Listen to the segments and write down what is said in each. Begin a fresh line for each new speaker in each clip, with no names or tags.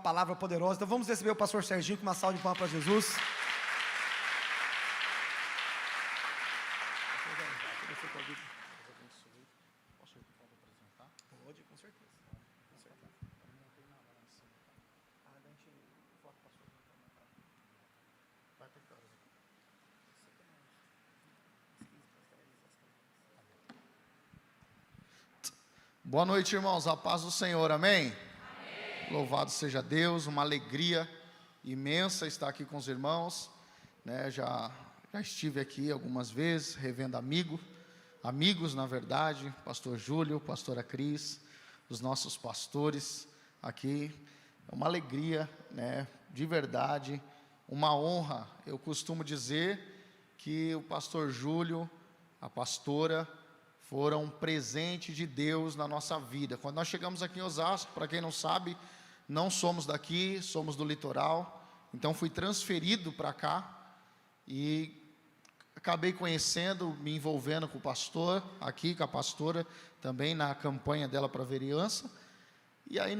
palavra poderosa. Então vamos receber o pastor Serginho com uma salva de palmas para Jesus. Pode, com certeza.
Boa noite, irmãos, a paz do Senhor, amém? Amém. Louvado seja Deus, uma alegria imensa estar aqui com os irmãos, né? Já estive aqui algumas vezes, revendo amigos na verdade, pastor Júlio, pastora Cris, os nossos pastores aqui, é uma alegria, né? De verdade, uma honra. Eu costumo dizer que o pastor Júlio, a pastora, foram um presente de Deus na nossa vida. Quando nós chegamos aqui em Osasco, para quem não sabe, não somos daqui, somos do litoral, então fui transferido para cá, e acabei conhecendo, me envolvendo com o pastor, aqui com a pastora, também na campanha dela para a vereança, e aí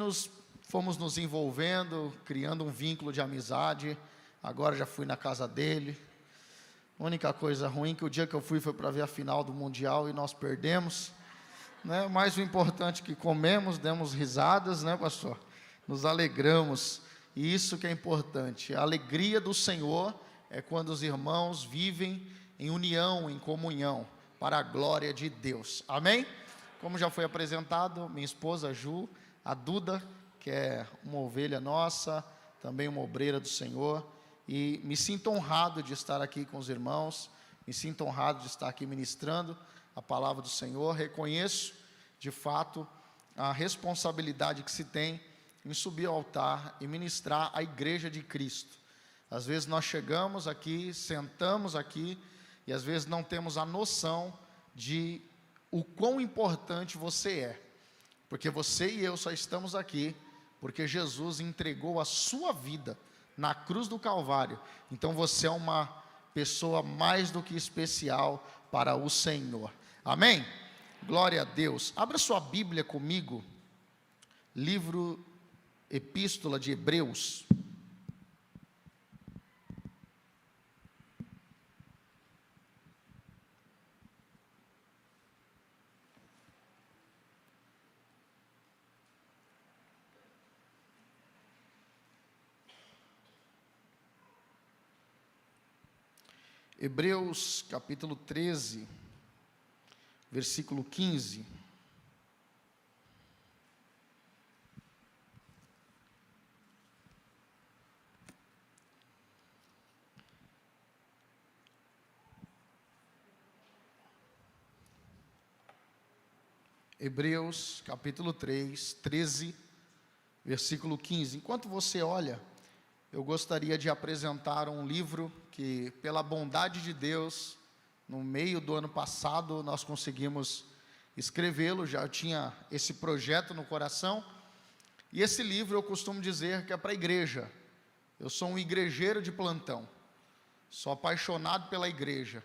fomos nos envolvendo, criando um vínculo de amizade. Agora já fui na casa dele. A única coisa ruim é que o dia que eu fui foi para ver a final do Mundial e nós perdemos, né? Mas o importante é que comemos, demos risadas, né, pastor? Nos alegramos, e isso que é importante. A alegria do Senhor é quando os irmãos vivem em união, em comunhão, para a glória de Deus, amém? Como já foi apresentado, minha esposa Ju, a Duda, que é uma ovelha nossa, também uma obreira do Senhor, e me sinto honrado de estar aqui com os irmãos, me sinto honrado de estar aqui ministrando a palavra do Senhor. Reconheço, de fato, a responsabilidade que se tem em subir ao altar e ministrar a igreja de Cristo. Às vezes nós chegamos aqui, sentamos aqui, e às vezes não temos a noção de o quão importante você é, porque você e eu só estamos aqui porque Jesus entregou a sua vida na cruz do Calvário. Então você é uma pessoa mais do que especial para o Senhor, amém? Glória a Deus. Abra sua Bíblia comigo, Epístola de Hebreus. Hebreus capítulo 13, versículo 15. Hebreus capítulo 13, versículo 15. Enquanto você olha, eu gostaria de apresentar um livro que, pela bondade de Deus, no meio do ano passado, nós conseguimos escrevê-lo. Já tinha esse projeto no coração, e esse livro eu costumo dizer que é para a igreja. Eu sou um igrejeiro de plantão, sou apaixonado pela igreja,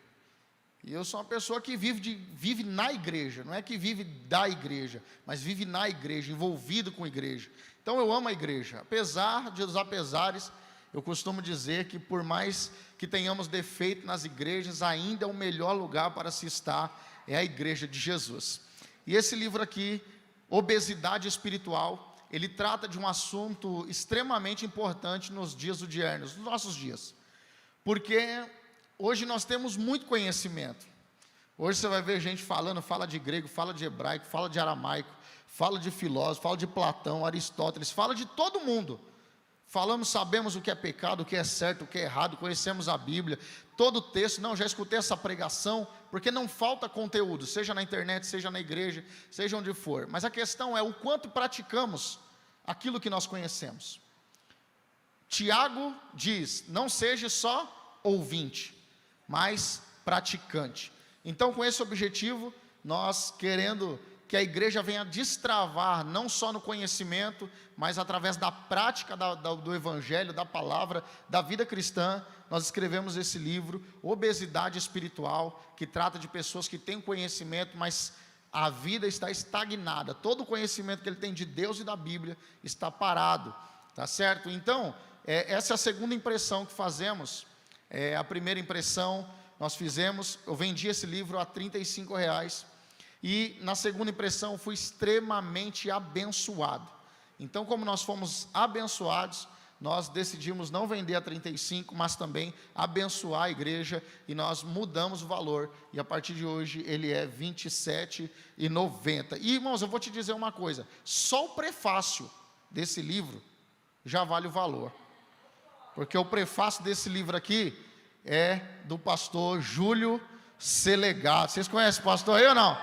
e eu sou uma pessoa que vive na igreja, não é que vive da igreja, mas vive na igreja, envolvido com a igreja. Então eu amo a igreja, apesar dos apesares. Eu costumo dizer que por mais que tenhamos defeito nas igrejas, ainda é o melhor lugar para se estar, é a igreja de Jesus. E esse livro aqui, Obesidade Espiritual, ele trata de um assunto extremamente importante nos dias odiernos, nos nossos dias, porque hoje nós temos muito conhecimento. Hoje você vai ver gente falando, fala de grego, fala de hebraico, fala de aramaico, fala de filósofo, fala de Platão, Aristóteles, fala de todo mundo. Falamos, sabemos o que é pecado, o que é certo, o que é errado, conhecemos a Bíblia, todo o texto. Não, já escutei essa pregação, porque não falta conteúdo, seja na internet, seja na igreja, seja onde for. Mas a questão é o quanto praticamos aquilo que nós conhecemos. Tiago diz, não seja só ouvinte, mas praticante. Então, com esse objetivo, nós querendo que a igreja venha destravar, não só no conhecimento, mas através da prática do evangelho, da palavra, da vida cristã, nós escrevemos esse livro, Obesidade Espiritual, que trata de pessoas que têm conhecimento, mas a vida está estagnada. Todo o conhecimento que ele tem de Deus e da Bíblia está parado. tá certo? Então, essa é a segunda impressão que fazemos. A primeira impressão nós fizemos, eu vendi esse livro a R$35, e na segunda impressão fui extremamente abençoado. Então, como nós fomos abençoados, nós decidimos não vender a 35, mas também abençoar a igreja, e nós mudamos o valor, e a partir de hoje ele é R$ 27,90. E irmãos, eu vou te dizer uma coisa, só o prefácio desse livro já vale o valor, porque o prefácio desse livro aqui é do pastor Júlio Selegato. Vocês conhecem o pastor aí ou não?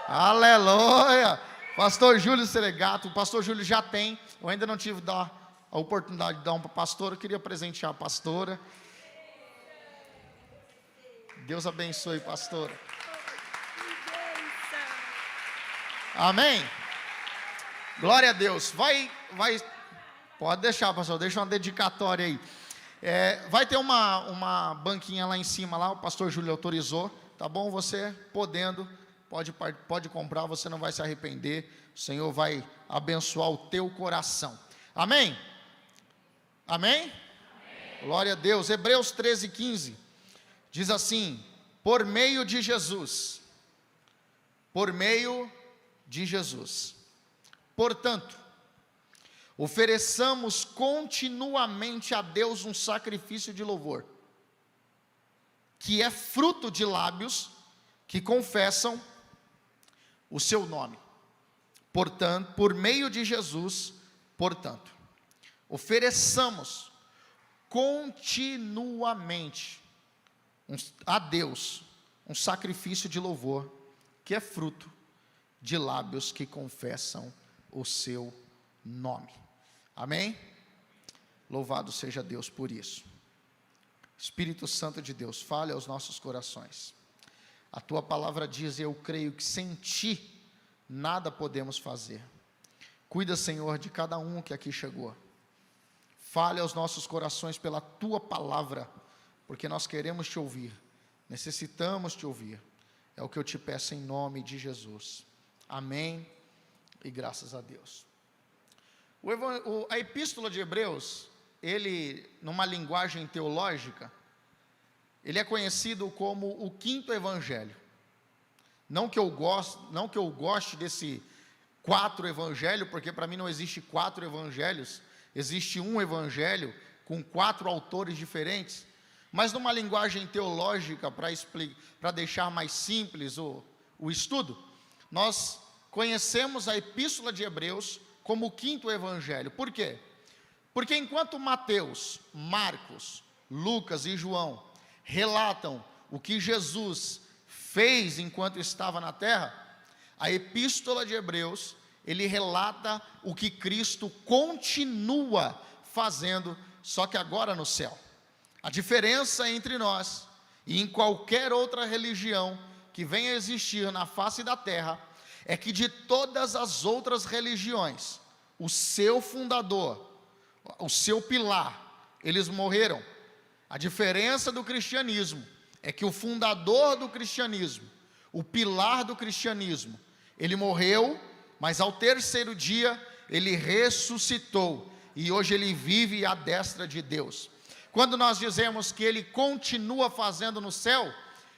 Aleluia! Pastor Júlio Selegato. O pastor Júlio já tem, eu ainda não tive a oportunidade de dar um para a pastora, eu queria presentear a pastora. Deus abençoe, pastora. Amém? Glória a Deus. Pode deixar, pastor, deixa uma dedicatória aí. Vai ter uma banquinha lá em cima, lá, o pastor Júlio autorizou, tá bom? Você podendo, pode comprar, você não vai se arrepender, o Senhor vai abençoar o teu coração. Amém? Amém? Amém. Glória a Deus. Hebreus 13:15 diz assim: por meio de Jesus, portanto, ofereçamos continuamente a Deus um sacrifício de louvor, que é fruto de lábios que confessam o seu nome. Portanto, por meio de Jesus, portanto, ofereçamos continuamente a Deus um sacrifício de louvor, que é fruto de lábios que confessam o seu nome. Amém? Louvado seja Deus por isso. Espírito Santo de Deus, fale aos nossos corações. A tua palavra diz, e eu creio que sem ti nada podemos fazer. Cuida, Senhor, de cada um que aqui chegou. Fale aos nossos corações pela tua palavra, porque nós queremos te ouvir, necessitamos te ouvir. É o que eu te peço em nome de Jesus. Amém e graças a Deus. A epístola de Hebreus, ele, numa linguagem teológica, ele é conhecido como o quinto evangelho. Não que eu goste desse 4 evangelho, porque para mim não existe 4 evangelhos, existe um evangelho com 4 autores diferentes, mas numa linguagem teológica, para deixar mais simples o estudo, nós conhecemos a epístola de Hebreus como o quinto evangelho. Por quê? Porque enquanto Mateus, Marcos, Lucas e João relatam o que Jesus fez enquanto estava na terra, a epístola de Hebreus, ele relata o que Cristo continua fazendo, só que agora no céu. A diferença entre nós e em qualquer outra religião que venha a existir na face da terra, é que de todas as outras religiões, o seu fundador, o seu pilar, eles morreram. A diferença do cristianismo é que o fundador do cristianismo, o pilar do cristianismo, ele morreu, mas ao terceiro dia ele ressuscitou, e hoje ele vive à destra de Deus. Quando nós dizemos que ele continua fazendo no céu,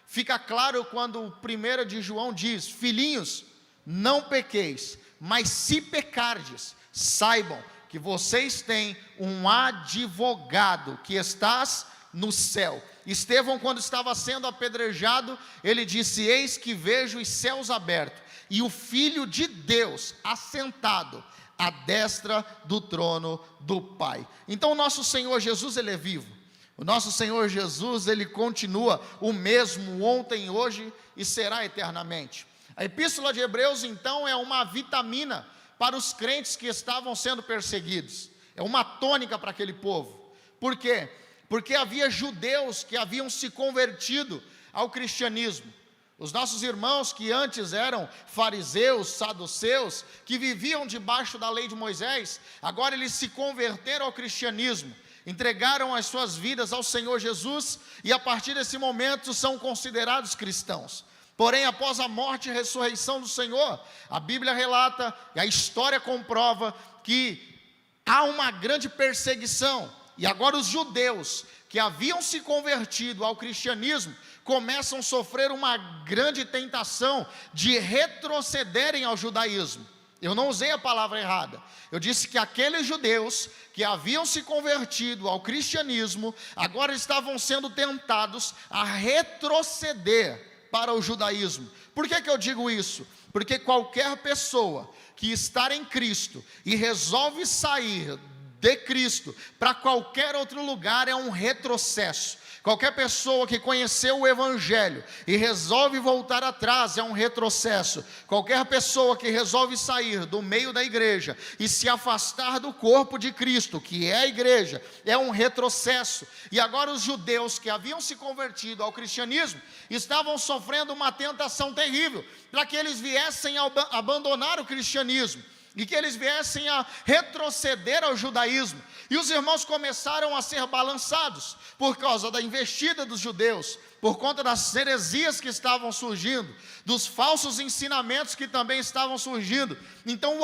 fica claro quando o 1 de João diz: filhinhos, não pequeis, mas se pecardes, saibam que vocês têm um advogado que estás no céu. Estevão, quando estava sendo apedrejado, ele disse: eis que vejo os céus abertos, e o Filho de Deus assentado à destra do trono do Pai. Então o nosso Senhor Jesus, ele é vivo. O nosso Senhor Jesus, ele continua o mesmo ontem, hoje e será eternamente. A epístola de Hebreus, então, é uma vitamina para os crentes que estavam sendo perseguidos. É uma tônica para aquele povo. Por quê? Porque havia judeus que haviam se convertido ao cristianismo. Os nossos irmãos que antes eram fariseus, saduceus, que viviam debaixo da lei de Moisés, agora eles se converteram ao cristianismo, entregaram as suas vidas ao Senhor Jesus, e a partir desse momento são considerados cristãos. Porém, após a morte e ressurreição do Senhor, a Bíblia relata, e a história comprova, que há uma grande perseguição. E agora os judeus que haviam se convertido ao cristianismo começam a sofrer uma grande tentação de retrocederem ao judaísmo. Eu não usei a palavra errada. Eu disse que aqueles judeus que haviam se convertido ao cristianismo agora estavam sendo tentados a retroceder para o judaísmo. Por que eu digo isso? Porque qualquer pessoa que está em Cristo e resolve sair de Cristo para qualquer outro lugar é um retrocesso. Qualquer pessoa que conheceu o Evangelho e resolve voltar atrás é um retrocesso. Qualquer pessoa que resolve sair do meio da igreja e se afastar do corpo de Cristo, que é a igreja, é um retrocesso. E agora os judeus que haviam se convertido ao cristianismo estavam sofrendo uma tentação terrível para que eles viessem a abandonar o cristianismo e que eles viessem a retroceder ao judaísmo. E os irmãos começaram a ser balançados por causa da investida dos judeus, por conta das heresias que estavam surgindo, dos falsos ensinamentos que também estavam surgindo. Então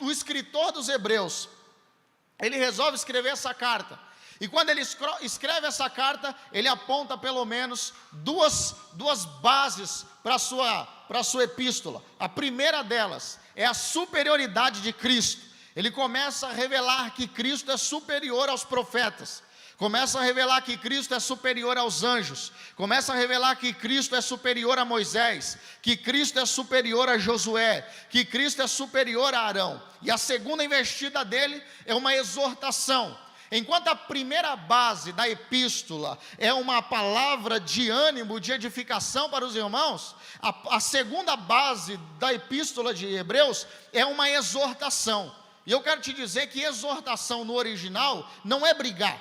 o escritor dos Hebreus, ele resolve escrever essa carta. E quando ele escreve essa carta, ele aponta pelo menos duas bases para a sua epístola. A primeira delas é a superioridade de Cristo. Ele começa a revelar que Cristo é superior aos profetas. Começa a revelar que Cristo é superior aos anjos. Começa a revelar que Cristo é superior a Moisés. Que Cristo é superior a Josué. Que Cristo é superior a Arão. E a segunda investida dele é uma exortação. Enquanto a primeira base da epístola é uma palavra de ânimo, de edificação para os irmãos, a segunda base da epístola de Hebreus é uma exortação. E eu quero te dizer que exortação no original não é brigar.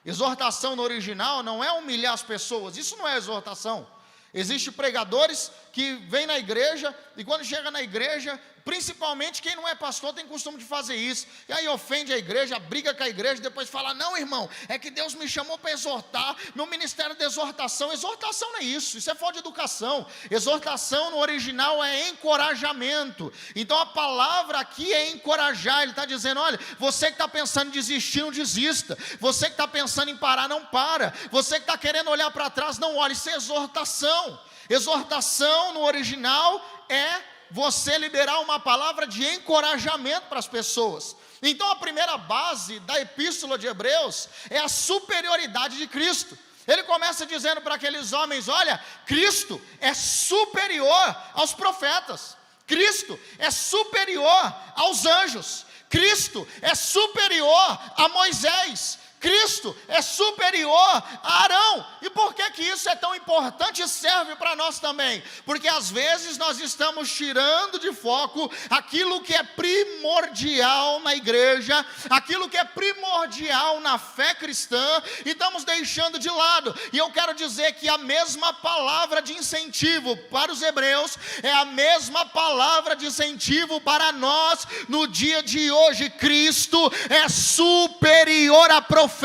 Exortação no original não é humilhar as pessoas. Isso não é exortação. Existem pregadores que vêm na igreja e quando chega na igreja, principalmente quem não é pastor tem costume de fazer isso, e aí ofende a igreja, briga com a igreja, depois fala, não irmão, é que Deus me chamou para exortar, meu ministério de exortação não é isso é falta de educação. Exortação no original é encorajamento. Então a palavra aqui é encorajar. Ele está dizendo, olha, você que está pensando em desistir, não desista. Você que está pensando em parar, não para. Você que está querendo olhar para trás, não olhe. Isso é exortação. Exortação no original é você liberar uma palavra de encorajamento para as pessoas. Então a primeira base da epístola de Hebreus é a superioridade de Cristo. Ele começa dizendo para aqueles homens, olha, Cristo é superior aos profetas. Cristo é superior aos anjos. Cristo é superior a Moisés. Cristo é superior a Arão. E por que isso é tão importante e serve para nós também? Porque às vezes nós estamos tirando de foco aquilo que é primordial na igreja, aquilo que é primordial na fé cristã, e estamos deixando de lado. E eu quero dizer que a mesma palavra de incentivo para os hebreus é a mesma palavra de incentivo para nós no dia de hoje. Cristo é superior a profeta,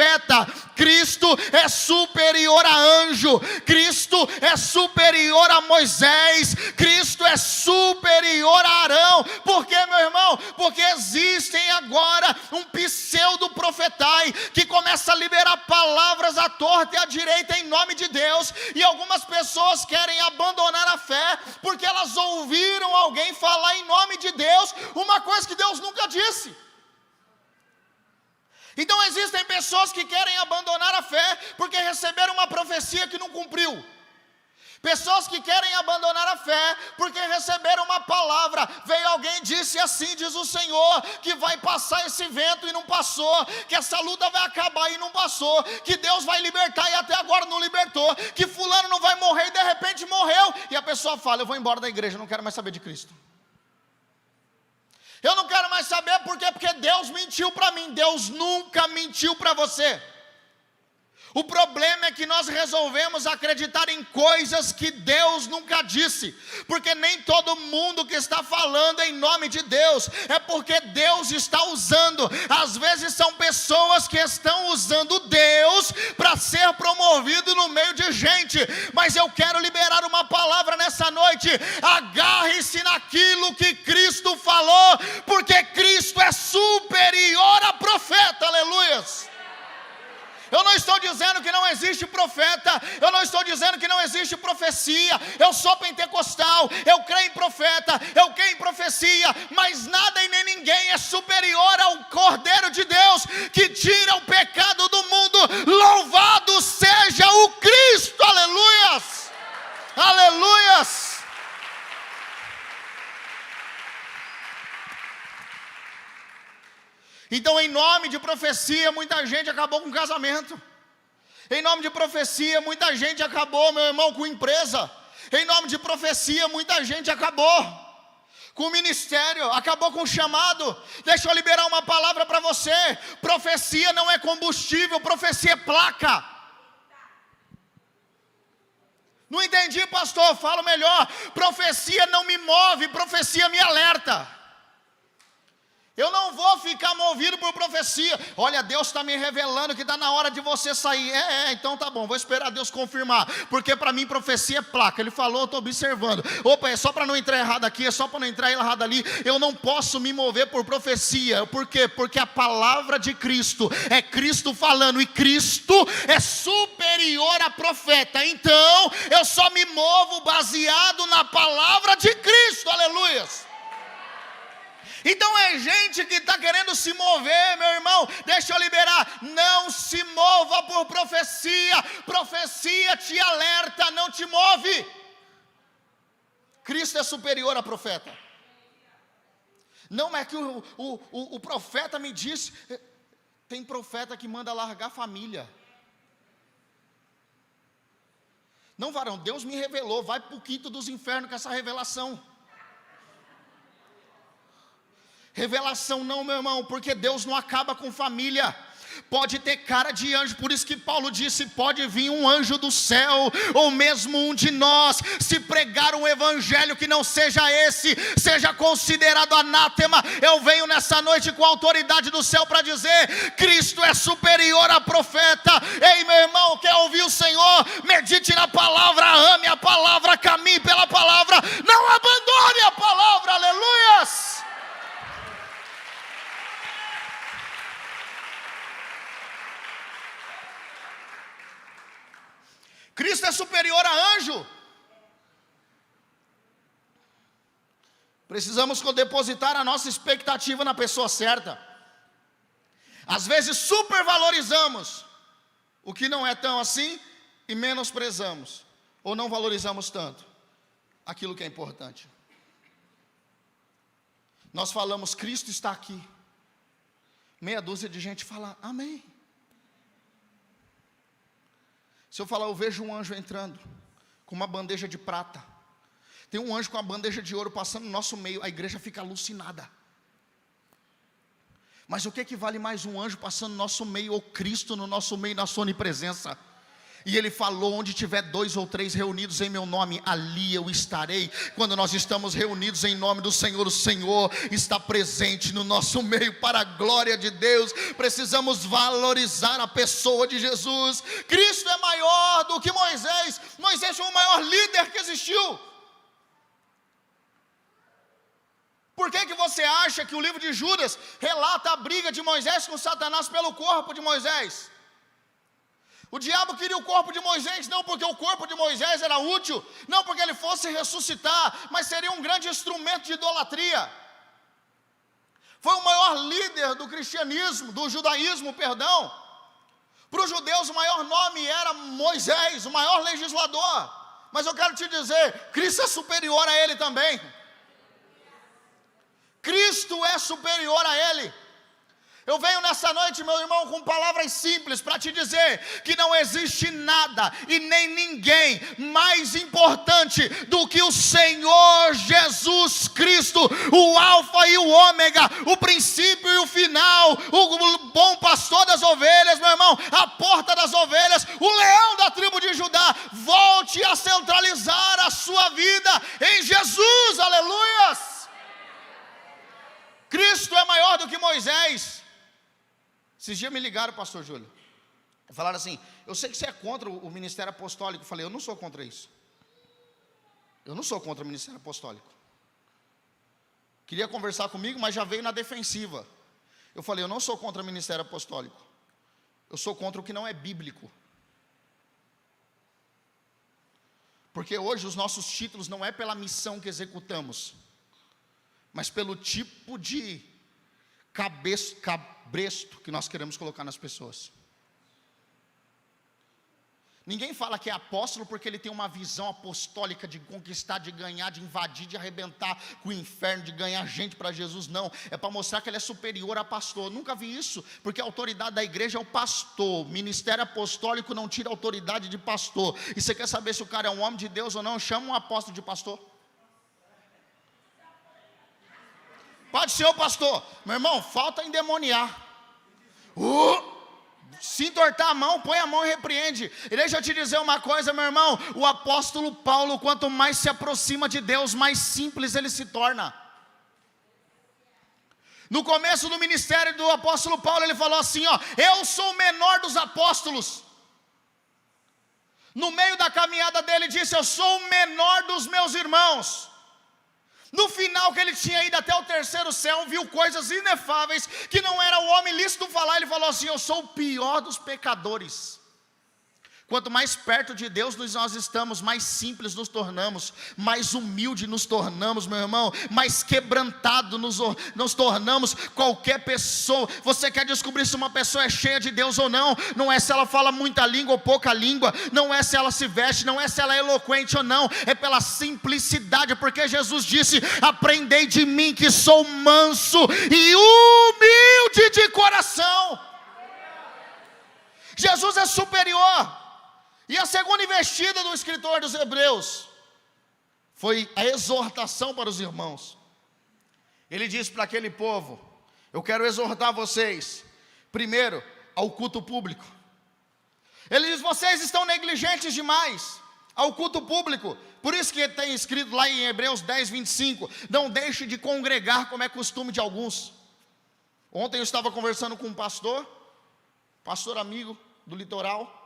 Cristo é superior a anjo, Cristo é superior a Moisés, Cristo é superior a Arão. Por quê, meu irmão? Porque existem agora um pseudo profetai que começa a liberar palavras à torta e à direita em nome de Deus, e algumas pessoas querem abandonar a fé porque elas ouviram alguém falar em nome de Deus uma coisa que Deus nunca disse. Então existem pessoas que querem abandonar a fé porque receberam uma profecia que não cumpriu. Pessoas que querem abandonar a fé porque receberam uma palavra. Veio alguém e disse assim, diz o Senhor, que vai passar esse vento e não passou, que essa luta vai acabar e não passou, que Deus vai libertar e até agora não libertou, que fulano não vai morrer e de repente morreu. E a pessoa fala, eu vou embora da igreja, não quero mais saber de Cristo. Eu não quero mais saber por quê? Porque Deus mentiu para mim. Deus nunca mentiu para você. O problema é que nós resolvemos acreditar em coisas que Deus nunca disse, porque nem todo mundo que está falando em nome de Deus é porque Deus está usando. Às vezes são pessoas que estão usando Deus para ser promovido no meio de gente. Mas eu quero liberar uma palavra nessa noite: agarre-se naquilo que Cristo falou, porque Cristo é superior a profeta. Eu não estou dizendo que não existe profeta, eu não estou dizendo que não existe profecia. Eu sou pentecostal, eu creio em profeta, eu creio em profecia, mas nada e nem ninguém é superior ao Cordeiro de Deus, que tira o pecado do mundo. Louvado seja o Cristo, aleluias, aleluias. Então, em nome de profecia, muita gente acabou com casamento. Em nome de profecia, muita gente acabou, meu irmão, com empresa. Em nome de profecia, muita gente acabou com o ministério, acabou com o chamado. Deixa eu liberar uma palavra para você. Profecia não é combustível, profecia é placa. Não entendi, pastor, falo melhor. Profecia não me move, profecia me alerta. Eu não vou ficar movido por profecia. Olha, Deus está me revelando que está na hora de você sair. Então tá bom, vou esperar Deus confirmar. Porque para mim profecia é placa. Ele falou, eu estou observando. Opa, é só para não entrar errado aqui, é só para não entrar errado ali. Eu não posso me mover por profecia. Por quê? Porque a palavra de Cristo é Cristo falando. E Cristo é superior a profeta. Então eu só me movo baseado na palavra de Cristo. Aleluias. Então é gente que está querendo se mover, meu irmão, deixa eu liberar. Não se mova por profecia. Profecia te alerta, não te move. Cristo é superior a profeta. Não é que o profeta me disse. Tem profeta que manda largar a família. Não, varão, Deus me revelou. Vai para o quinto dos infernos com essa revelação. Revelação não, meu irmão, porque Deus não acaba com família. Pode ter cara de anjo, por isso que Paulo disse, pode vir um anjo do céu, ou mesmo um de nós, se pregar um evangelho que não seja esse, seja considerado anátema. Eu venho nessa noite com a autoridade do céu para dizer, Cristo é superior a profeta. Ei, meu irmão, quer ouvir o Senhor? Medite na palavra, ame a palavra, caminhe pela palavra, não abandone a palavra, aleluias. Cristo é superior a anjo. Precisamos depositar a nossa expectativa na pessoa certa. Às vezes supervalorizamos o que não é tão assim e menosprezamos, ou não valorizamos tanto aquilo que é importante. Nós falamos, Cristo está aqui. Meia dúzia de gente fala, amém. Se eu falar, eu vejo um anjo entrando com uma bandeja de prata. Tem um anjo com uma bandeja de ouro passando no nosso meio. A igreja fica alucinada. Mas o que vale mais, um anjo passando no nosso meio, ou Cristo no nosso meio, na sua onipresença? E ele falou, onde tiver 2 ou 3 reunidos em meu nome, ali eu estarei. Quando nós estamos reunidos em nome do Senhor, o Senhor está presente no nosso meio, para a glória de Deus. Precisamos valorizar a pessoa de Jesus. Cristo é maior do que Moisés. Moisés foi o maior líder que existiu. Por que você acha que o livro de Judas relata a briga de Moisés com Satanás pelo corpo de Moisés? O diabo queria o corpo de Moisés, não porque o corpo de Moisés era útil, não porque ele fosse ressuscitar, mas seria um grande instrumento de idolatria. Foi o maior líder do cristianismo, do judaísmo, perdão. Para os judeus o maior nome era Moisés, o maior legislador. Mas eu quero te dizer, Cristo é superior a ele também. Cristo é superior a ele. Eu venho nessa noite, meu irmão, com palavras simples para te dizer que não existe nada e nem ninguém mais importante do que o Senhor Jesus Cristo, o Alfa e o Ômega, o princípio e o final, o bom pastor das ovelhas, meu irmão, a porta das ovelhas, o leão da tribo de Judá. Volte a centralizar a sua vida em Jesus, aleluias. Cristo é maior do que Moisés. Esses dias me ligaram, pastor Júlio, falaram assim, eu sei que você é contra o ministério apostólico. Eu falei, eu não sou contra isso. Eu não sou contra o ministério apostólico. Queria conversar comigo, mas já veio na defensiva. Eu falei, eu não sou contra o ministério apostólico. Eu sou contra o que não é bíblico. Porque hoje os nossos títulos não é pela missão que executamos, mas pelo tipo de cabresto que nós queremos colocar nas pessoas. Ninguém fala que é apóstolo porque ele tem uma visão apostólica de conquistar, de ganhar, de invadir, de arrebentar com o inferno, de ganhar gente para Jesus. Não, é para mostrar que ele é superior a pastor. Eu nunca vi isso, porque a autoridade da igreja é o pastor. Ministério apostólico não tira a autoridade de pastor. E você quer saber se o cara é um homem de Deus ou não? Chama um apóstolo de pastor. Pode ser o pastor. Meu irmão, falta endemoniar. Se entortar a mão, põe a mão e repreende. E deixa eu te dizer uma coisa, meu irmão. O apóstolo Paulo, quanto mais se aproxima de Deus, mais simples ele se torna. No começo do ministério do apóstolo Paulo, ele falou assim, ó: eu sou o menor dos apóstolos. No meio da caminhada dele, ele disse: eu sou o menor dos meus irmãos. No final, que ele tinha ido até o terceiro céu, viu coisas inefáveis, que não era o homem lícito falar. Ele falou assim: eu sou o pior dos pecadores. Quanto mais perto de Deus nós estamos, mais simples nos tornamos, mais humilde nos tornamos, meu irmão, mais quebrantado nos tornamos. Qualquer pessoa, você quer descobrir se uma pessoa é cheia de Deus ou não? Não é se ela fala muita língua ou pouca língua, não é se ela se veste, não é se ela é eloquente ou não, é pela simplicidade, porque Jesus disse: aprendei de mim que sou manso e humilde de coração. Jesus é superior. E a segunda investida do escritor dos Hebreus foi a exortação para os irmãos. Ele disse para aquele povo: eu quero exortar vocês, primeiro, ao culto público. Ele diz: vocês estão negligentes demais ao culto público. Por isso que tem escrito lá em Hebreus 10, 25: não deixe de congregar como é costume de alguns. Ontem eu estava conversando com um pastor amigo do litoral.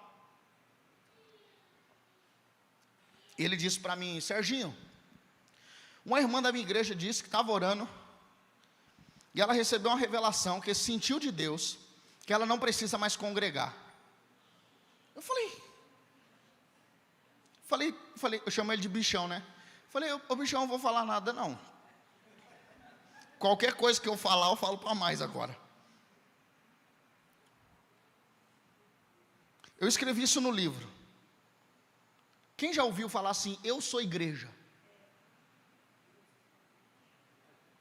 Ele disse para mim: Serginho, uma irmã da minha igreja disse que estava orando, e ela recebeu uma revelação que sentiu de Deus, que ela não precisa mais congregar. Eu falei, eu chamo ele de bichão, né? Falei: ô bichão, não vou falar nada não. Qualquer coisa que eu falar, eu falo para mais agora. Eu escrevi isso no livro. Quem já ouviu falar assim: eu sou igreja?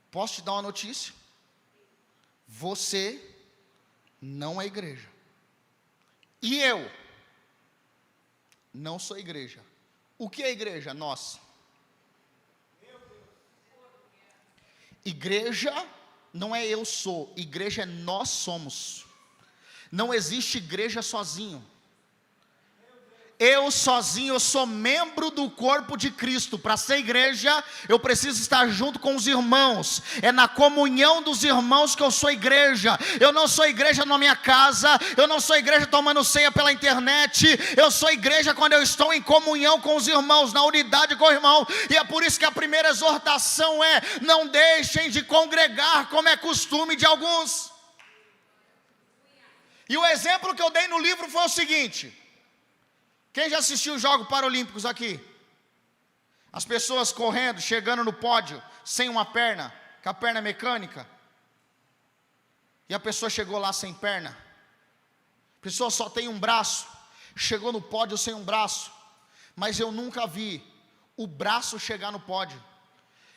Posso te dar uma notícia? Você não é igreja. E eu não sou igreja. O que é igreja? Nós. Igreja não é eu sou, igreja é nós somos. Não existe igreja sozinho. Eu sozinho, eu sou membro do corpo de Cristo. Para ser igreja, eu preciso estar junto com os irmãos. É na comunhão dos irmãos que eu sou igreja. Eu não sou igreja na minha casa, eu não sou igreja tomando ceia pela internet. Eu sou igreja quando eu estou em comunhão com os irmãos, na unidade com o irmão. E é por isso que a primeira exortação é: não deixem de congregar como é costume de alguns. E o exemplo que eu dei no livro foi o seguinte: quem já assistiu os Jogos Paralímpicos aqui? As pessoas correndo, chegando no pódio, sem uma perna, com a perna mecânica. E a pessoa chegou lá sem perna. A pessoa só tem um braço, chegou no pódio sem um braço. Mas eu nunca vi o braço chegar no pódio.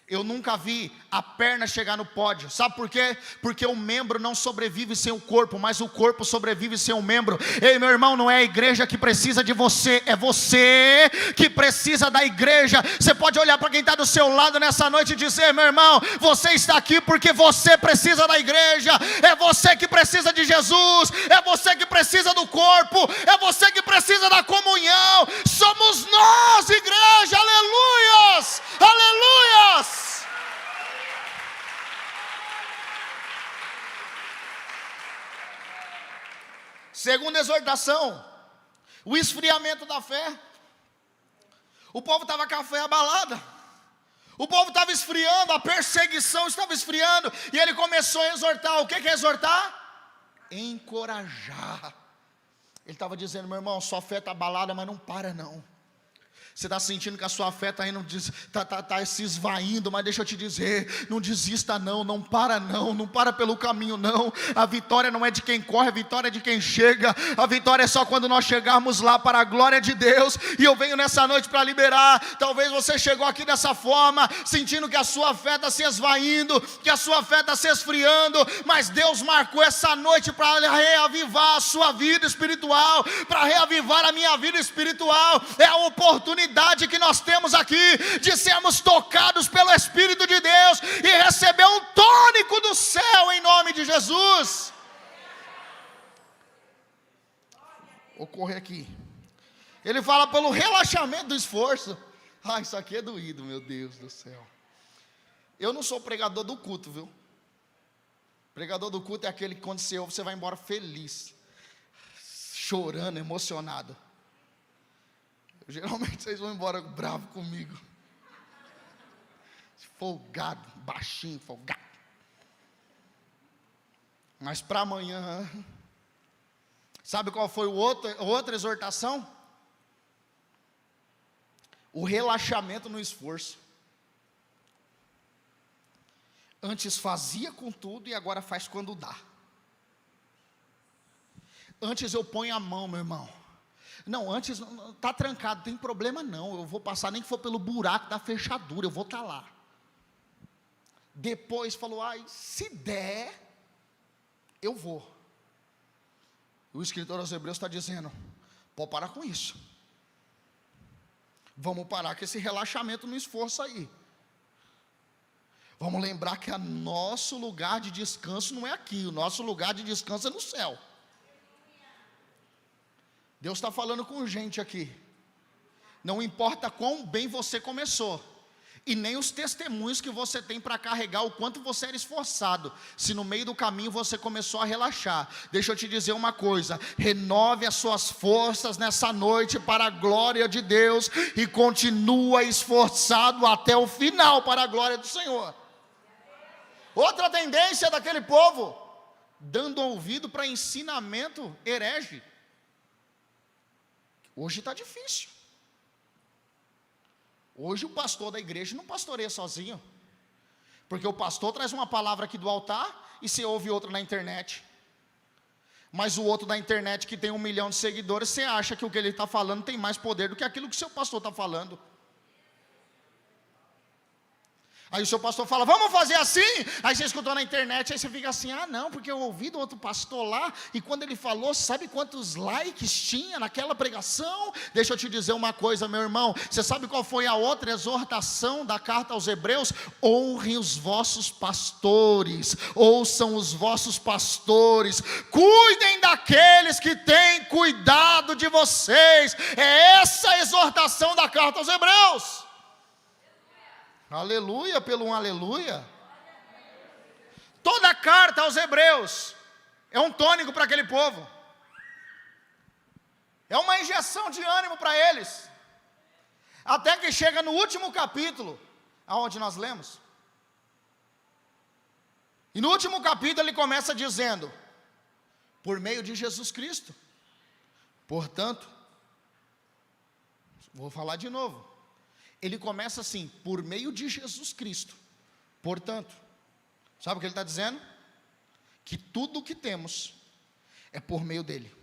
Eu nunca vi a perna chegar no pódio. Sabe por quê? Porque o membro não sobrevive sem o corpo, mas o corpo sobrevive sem o membro. Ei, meu irmão, não é a igreja que precisa de você, é você que precisa da igreja. Você pode olhar para quem está do seu lado nessa noite e dizer: meu irmão, você está aqui porque você precisa da igreja. É você que precisa de Jesus, é você que precisa do corpo, é você que precisa da comunhão. Somos nós, igreja, aleluias, aleluias. Segunda exortação, o esfriamento da fé. O povo estava com a fé abalada, o povo estava esfriando, a perseguição estava esfriando, e ele começou a exortar. O que é exortar? Encorajar. Ele estava dizendo: meu irmão, sua fé está abalada, mas não para não. Você está sentindo que a sua fé está indo, tá se esvaindo, mas deixa eu te dizer, não desista não, não para pelo caminho não. A vitória não é de quem corre, a vitória é de quem chega. A vitória é só quando nós chegarmos lá para a glória de Deus. E eu venho nessa noite para liberar. Talvez você chegou aqui dessa forma, sentindo que a sua fé está se esvaindo, que a sua fé está se esfriando, mas Deus marcou essa noite para reavivar a sua vida espiritual, para reavivar a minha vida espiritual. É a oportunidade que nós temos aqui de sermos tocados pelo Espírito de Deus e receber um tônico do céu em nome de Jesus. Vou correr aqui. Ele fala pelo relaxamento do esforço. Isso aqui é doído, meu Deus do céu. Eu não sou pregador do culto, viu? Pregador do culto é aquele que quando você ouve, você vai embora feliz, chorando, emocionado. Geralmente vocês vão embora bravo comigo, folgado, baixinho, folgado. Mas para amanhã, sabe qual foi outra exortação? O relaxamento no esforço. Antes fazia com tudo e agora faz quando dá. Antes eu ponho a mão, meu irmão. Não, antes está trancado, tem problema não. Eu vou passar, nem que for pelo buraco da fechadura, eu vou estar lá. Depois falou: se der, eu vou. O escritor aos Hebreus está dizendo: pode parar com isso. Vamos parar com esse relaxamento no esforço aí. Vamos lembrar que o nosso lugar de descanso não é aqui, o nosso lugar de descanso é no céu. Deus está falando com gente aqui. Não importa quão bem você começou, e nem os testemunhos que você tem para carregar, o quanto você era esforçado, se no meio do caminho você começou a relaxar. Deixa eu te dizer uma coisa: renove as suas forças nessa noite para a glória de Deus, e continua esforçado até o final para a glória do Senhor. Outra tendência daquele povo: dando ouvido para ensinamento herege. Hoje está difícil. Hoje o pastor da igreja não pastoreia sozinho, porque o pastor traz uma palavra aqui do altar e você ouve outra na internet. Mas o outro da internet que tem 1 milhão de seguidores, você acha que o que ele está falando tem mais poder do que aquilo que o seu pastor está falando. Aí o seu pastor fala: vamos fazer assim. Aí você escutou na internet, aí você fica assim: não, porque eu ouvi do outro pastor lá, e quando ele falou, sabe quantos likes tinha naquela pregação? Deixa eu te dizer uma coisa, meu irmão. Você sabe qual foi a outra exortação da carta aos Hebreus? Honrem os vossos pastores, ouçam os vossos pastores, cuidem daqueles que têm cuidado de vocês. É essa a exortação da carta aos Hebreus. Aleluia, pelo um aleluia. Toda a carta aos Hebreus é um tônico para aquele povo, é uma injeção de ânimo para eles, até que chega no último capítulo, aonde nós lemos. E no último capítulo ele começa dizendo: por meio de Jesus Cristo, portanto, vou falar de novo. Ele começa assim: por meio de Jesus Cristo, portanto. Sabe o que ele está dizendo? Que tudo o que temos é por meio dele.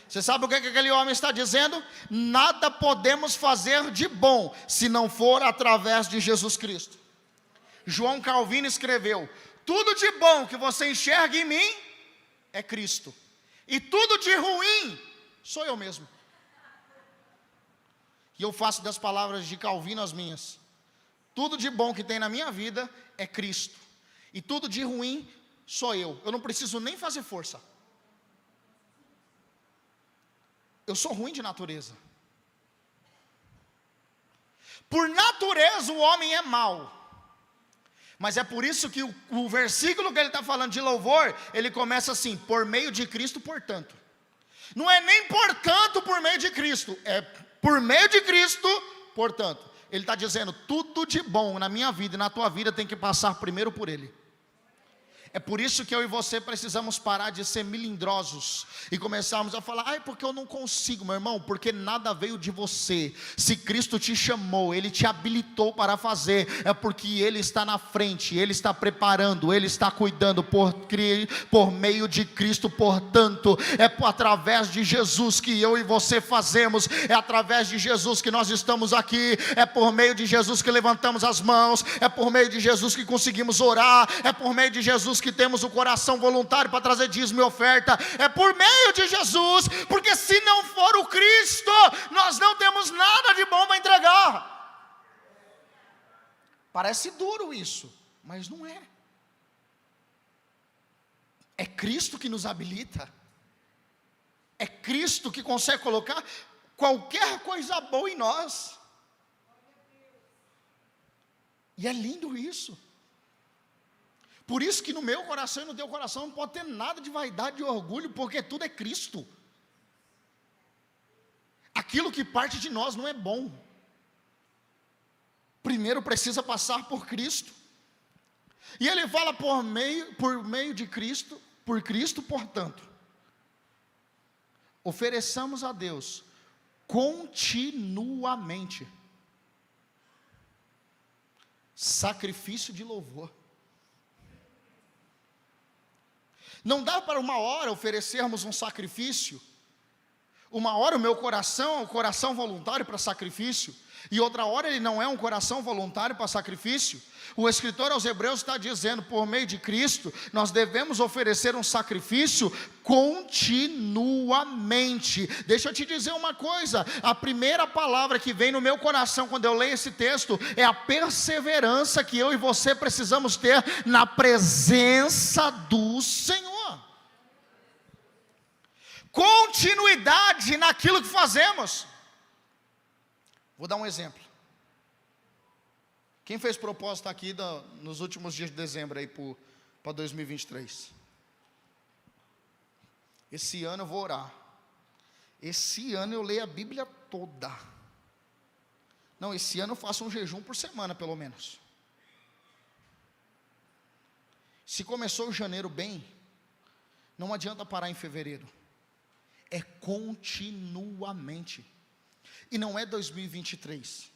Você sabe o que aquele homem está dizendo? Nada podemos fazer de bom se não for através de Jesus Cristo. João Calvino escreveu: tudo de bom que você enxerga em mim é Cristo, e tudo de ruim sou eu mesmo. E eu faço das palavras de Calvino as minhas. Tudo de bom que tem na minha vida é Cristo, e tudo de ruim sou eu. Eu não preciso nem fazer força. Eu sou ruim de natureza. Por natureza o homem é mau. Mas é por isso que o versículo que ele está falando de louvor, ele começa assim: por meio de Cristo, portanto. Não é nem portanto por meio de Cristo, é por meio de Cristo, portanto. Ele está dizendo: tudo de bom na minha vida e na tua vida tem que passar primeiro por Ele. É por isso que eu e você precisamos parar de ser melindrosos e começarmos a falar: ai, porque eu não consigo, meu irmão. Porque nada veio de você. Se Cristo te chamou, Ele te habilitou para fazer, é porque Ele está na frente, Ele está preparando, Ele está cuidando por meio de Cristo. Portanto, é através de Jesus que eu e você fazemos, é através de Jesus que nós estamos aqui, é por meio de Jesus que levantamos as mãos, é por meio de Jesus que conseguimos orar, é por meio de Jesus que temos o coração voluntário para trazer dízimo e oferta, é por meio de Jesus, porque se não for o Cristo, nós não temos nada de bom para entregar. Parece duro isso, mas não é. É Cristo que nos habilita, é Cristo que consegue colocar qualquer coisa boa em nós, e é lindo isso. Por isso que no meu coração e no teu coração não pode ter nada de vaidade e orgulho, porque tudo é Cristo. Aquilo que parte de nós não é bom. Primeiro precisa passar por Cristo. E ele fala por meio de Cristo, por Cristo, portanto, ofereçamos a Deus continuamente sacrifício de louvor. Não dá para uma hora oferecermos um sacrifício, uma hora o meu coração é um coração voluntário para sacrifício, e outra hora ele não é um coração voluntário para sacrifício. O escritor aos Hebreus está dizendo: por meio de Cristo, nós devemos oferecer um sacrifício continuamente. Deixa eu te dizer uma coisa, a primeira palavra que vem no meu coração quando eu leio esse texto, é a perseverança que eu e você precisamos ter na presença do Senhor. Continuidade naquilo que fazemos. Vou dar um exemplo. Quem fez propósito aqui nos últimos dias de dezembro aí para 2023? Esse ano eu vou orar. Esse ano eu leio a Bíblia toda. Não, esse ano eu faço um jejum por semana pelo menos. Se começou janeiro bem, não adianta parar em fevereiro. É continuamente. E não é 2023,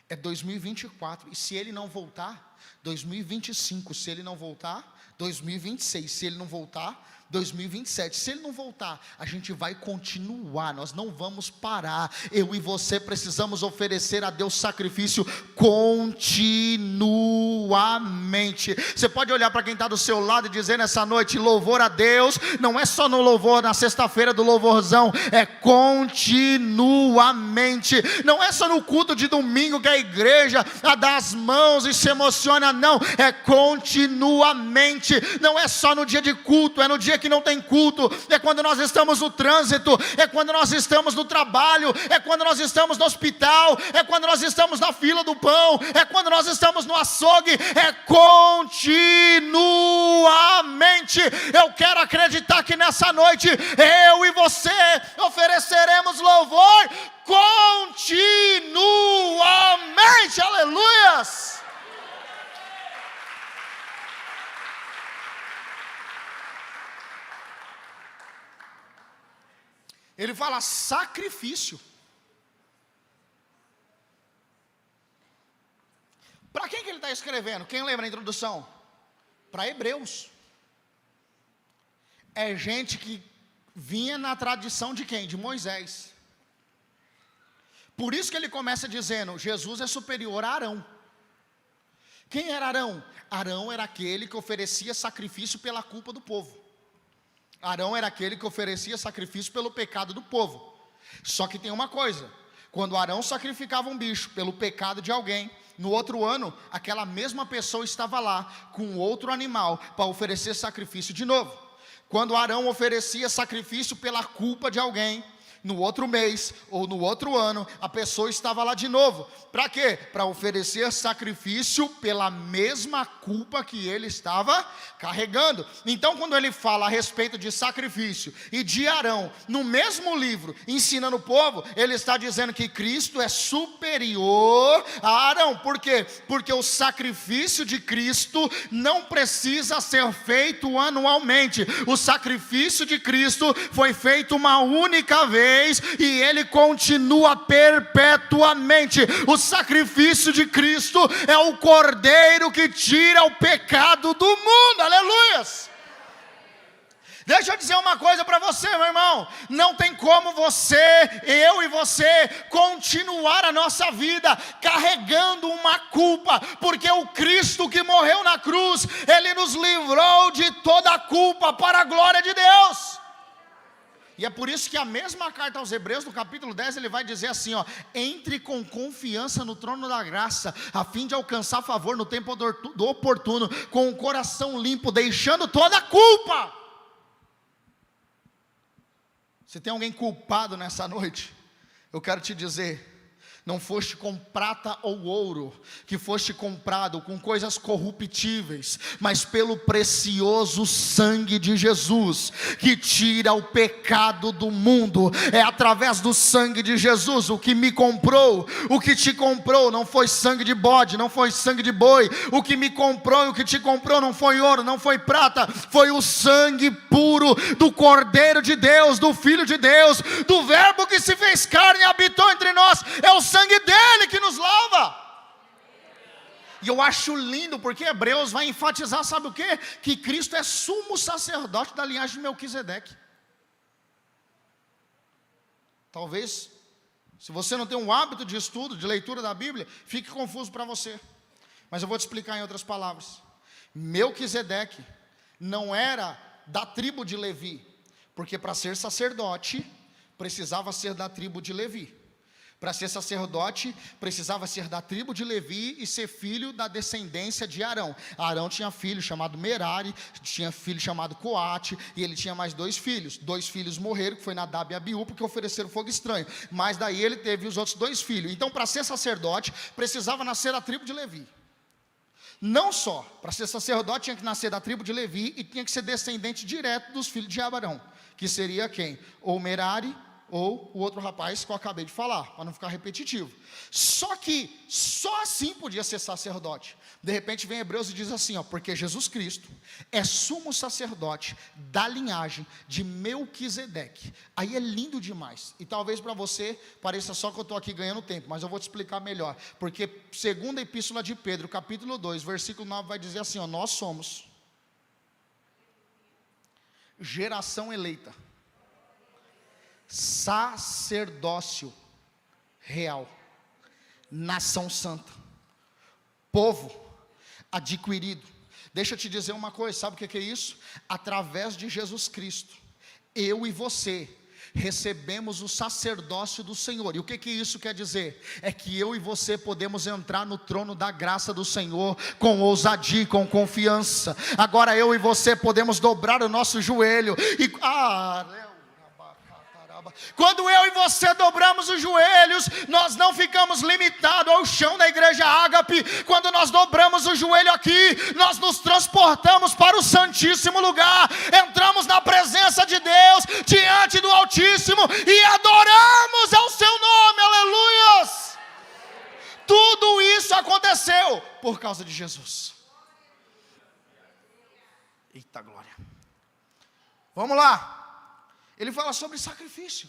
é 2024, e se ele não voltar, 2025, se ele não voltar, 2026, se ele não voltar, 2027, se ele não voltar, a gente vai continuar, nós não vamos parar. Eu e você precisamos oferecer a Deus sacrifício continuamente. Você pode olhar para quem está do seu lado e dizer nessa noite: louvor a Deus não é só no louvor, na sexta-feira do louvorzão, é continuamente. Não é só no culto de domingo que a igreja dá as mãos e se emociona, não, é continuamente. Não é só no dia de culto, é no dia que não tem culto, é quando nós estamos no trânsito, é quando nós estamos no trabalho, é quando nós estamos no hospital, é quando nós estamos na fila do pão, é quando nós estamos no açougue, é continuamente. Eu quero acreditar que nessa noite eu e você ofereceremos louvor continuamente. Aleluias. Ele fala sacrifício. Para quem que ele está escrevendo? Quem lembra a introdução? Para Hebreus. É gente que vinha na tradição de quem? De Moisés. Por isso que ele começa dizendo: Jesus é superior a Arão. Quem era Arão? Arão era aquele que oferecia sacrifício pela culpa do povo. Arão era aquele que oferecia sacrifício pelo pecado do povo. Só que tem uma coisa: quando Arão sacrificava um bicho pelo pecado de alguém, no outro ano, aquela mesma pessoa estava lá com outro animal para oferecer sacrifício de novo. Quando Arão oferecia sacrifício pela culpa de alguém, no outro mês ou no outro ano, a pessoa estava lá de novo. Para quê? Para oferecer sacrifício pela mesma culpa que ele estava carregando. Então, quando ele fala a respeito de sacrifício e de Arão, no mesmo livro, ensinando o povo, ele está dizendo que Cristo é superior a Arão. Por quê? Porque o sacrifício de Cristo não precisa ser feito anualmente. O sacrifício de Cristo foi feito uma única vez e ele continua perpetuamente. O sacrifício de Cristo é o cordeiro que tira o pecado do mundo. Aleluias! Deixa eu dizer uma coisa para você, meu irmão. Não tem como eu e você continuar a nossa vida carregando uma culpa, porque o Cristo que morreu na cruz, ele nos livrou de toda a culpa para a glória de Deus. E é por isso que a mesma carta aos Hebreus, no capítulo 10, ele vai dizer assim, ó: entre com confiança no trono da graça, a fim de alcançar favor no tempo do oportuno, com o coração limpo, deixando toda a culpa. Se tem alguém culpado nessa noite, eu quero te dizer: não foste com prata ou ouro, que foste comprado com coisas corruptíveis, mas pelo precioso sangue de Jesus, que tira o pecado do mundo. É através do sangue de Jesus. O que me comprou, o que te comprou, não foi sangue de bode, não foi sangue de boi. O que me comprou e o que te comprou não foi ouro, não foi prata, foi o sangue puro do Cordeiro de Deus, do Filho de Deus, do Verbo que se fez carne e habitou entre nós. É o sangue dele que nos lava. E eu acho lindo, porque Hebreus vai enfatizar, sabe o quê? Que Cristo é sumo sacerdote da linhagem de Melquisedeque. Talvez, se você não tem um hábito de estudo, de leitura da Bíblia, fique confuso para você. Mas eu vou te explicar em outras palavras. Melquisedeque não era da tribo de Levi, porque para ser sacerdote, precisava ser da tribo de Levi. Para ser sacerdote, precisava ser da tribo de Levi e ser filho da descendência de Arão. Arão tinha filho chamado Merari, tinha filho chamado Coate, e ele tinha mais 2 filhos. 2 filhos morreram, que foi Nadab e Abiú, porque ofereceram fogo estranho. Mas daí ele teve os outros 2 filhos. Então, para ser sacerdote, precisava nascer da tribo de Levi. Não só, para ser sacerdote tinha que nascer da tribo de Levi e tinha que ser descendente direto dos filhos de Arão, que seria quem? Ou Merari, ou o outro rapaz que eu acabei de falar, para não ficar repetitivo. Só que só assim podia ser sacerdote. De repente vem Hebreus e diz assim, ó: porque Jesus Cristo é sumo sacerdote da linhagem de Melquisedeque. Aí é lindo demais. E talvez para você pareça só que eu estou aqui ganhando tempo, mas eu vou te explicar melhor. Porque segunda epístola de Pedro, capítulo 2, versículo 9, vai dizer assim, ó: nós somos geração eleita, sacerdócio real, nação santa, povo adquirido. Deixa eu te dizer uma coisa, sabe o que é isso? Através de Jesus Cristo, eu e você recebemos o sacerdócio do Senhor. E o que isso quer dizer? É que eu e você podemos entrar no trono da graça do Senhor com ousadia e com confiança. Agora eu e você podemos dobrar o nosso joelho e quando eu e você dobramos os joelhos, nós não ficamos limitados ao chão da igreja Ágape. Quando nós dobramos o joelho aqui, nós nos transportamos para o santíssimo lugar, entramos na presença de Deus, diante do Altíssimo, e adoramos ao seu nome, aleluias. Tudo isso aconteceu por causa de Jesus. Eita glória. Vamos lá. Ele fala sobre sacrifício,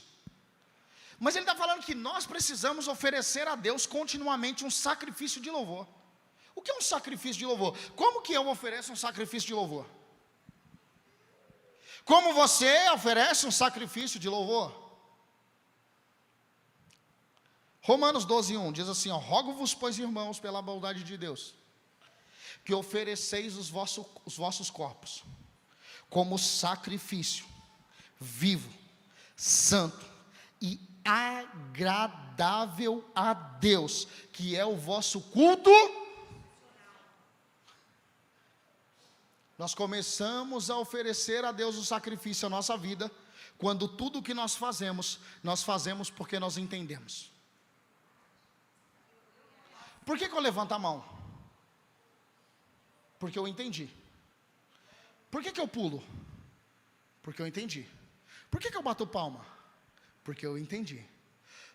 mas ele está falando que nós precisamos oferecer a Deus continuamente um sacrifício de louvor. O que é um sacrifício de louvor? Como que eu ofereço um sacrifício de louvor? Como você oferece um sacrifício de louvor? Romanos 12:1 diz assim, ó: rogo-vos, pois, irmãos, pela bondade de Deus, que ofereceis os vossos corpos como sacrifício vivo, santo e agradável a Deus, que é o vosso culto. Nós começamos a oferecer a Deus o sacrifício, a nossa vida, quando tudo o que nós fazemos porque nós entendemos. Por que eu levanto a mão? Porque eu entendi. Por que eu pulo? Porque eu entendi. Por que eu bato palma? Porque eu entendi.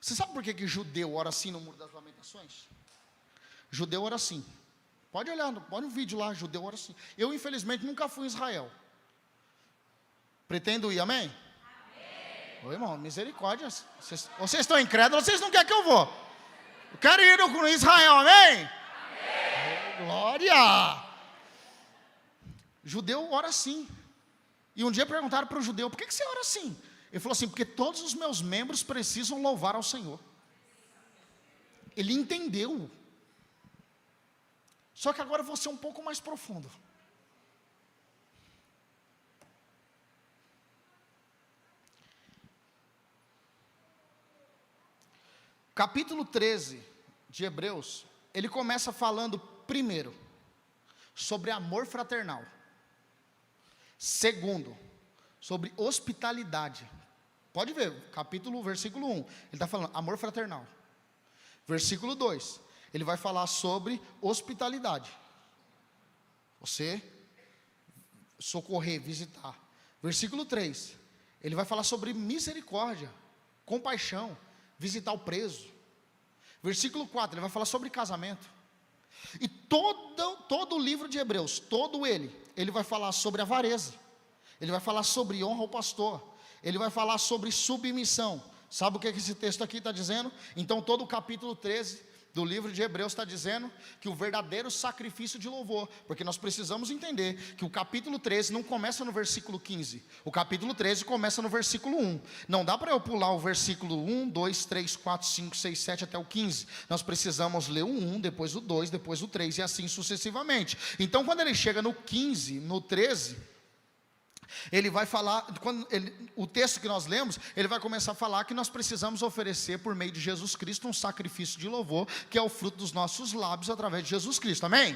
Você sabe por que judeu ora assim no Muro das Lamentações? Judeu ora assim. Pode olhar, pode um vídeo lá, judeu ora assim. Eu, infelizmente, nunca fui em Israel. Pretendo ir, amém? Amém. Ô, irmão, misericórdia. Vocês estão incrédulos, vocês não querem que eu vou. Eu quero ir no Israel, amém? Amém. Glória! Judeu ora assim. E um dia perguntaram para o judeu, por que você ora assim? Ele falou assim, porque todos os meus membros precisam louvar ao Senhor. Ele entendeu. Só que agora eu vou ser um pouco mais profundo. Capítulo 13 de Hebreus, ele começa falando primeiro sobre amor fraternal. Segundo, sobre hospitalidade. Pode ver, versículo 1, ele está falando amor fraternal. Versículo 2, ele vai falar sobre hospitalidade. Você socorrer, visitar. Versículo 3, ele vai falar sobre misericórdia, compaixão, visitar o preso. Versículo 4, ele vai falar sobre casamento. E todo o livro de Hebreus, todo ele vai falar sobre avareza. Ele vai falar sobre honra ao pastor. Ele vai falar sobre submissão. Sabe o que esse texto aqui está dizendo? Então todo o capítulo 13 do livro de Hebreus está dizendo que o verdadeiro sacrifício de louvor, porque nós precisamos entender que o capítulo 13 não começa no versículo 15, o capítulo 13 começa no versículo 1, não dá para eu pular o versículo 1, 2, 3, 4, 5, 6, 7 até o 15, nós precisamos ler o 1, depois o 2, depois o 3 e assim sucessivamente. Então quando ele chega no 15, no 13, ele vai falar, o texto que nós lemos, ele vai começar a falar que nós precisamos oferecer por meio de Jesus Cristo um sacrifício de louvor, que é o fruto dos nossos lábios através de Jesus Cristo, amém?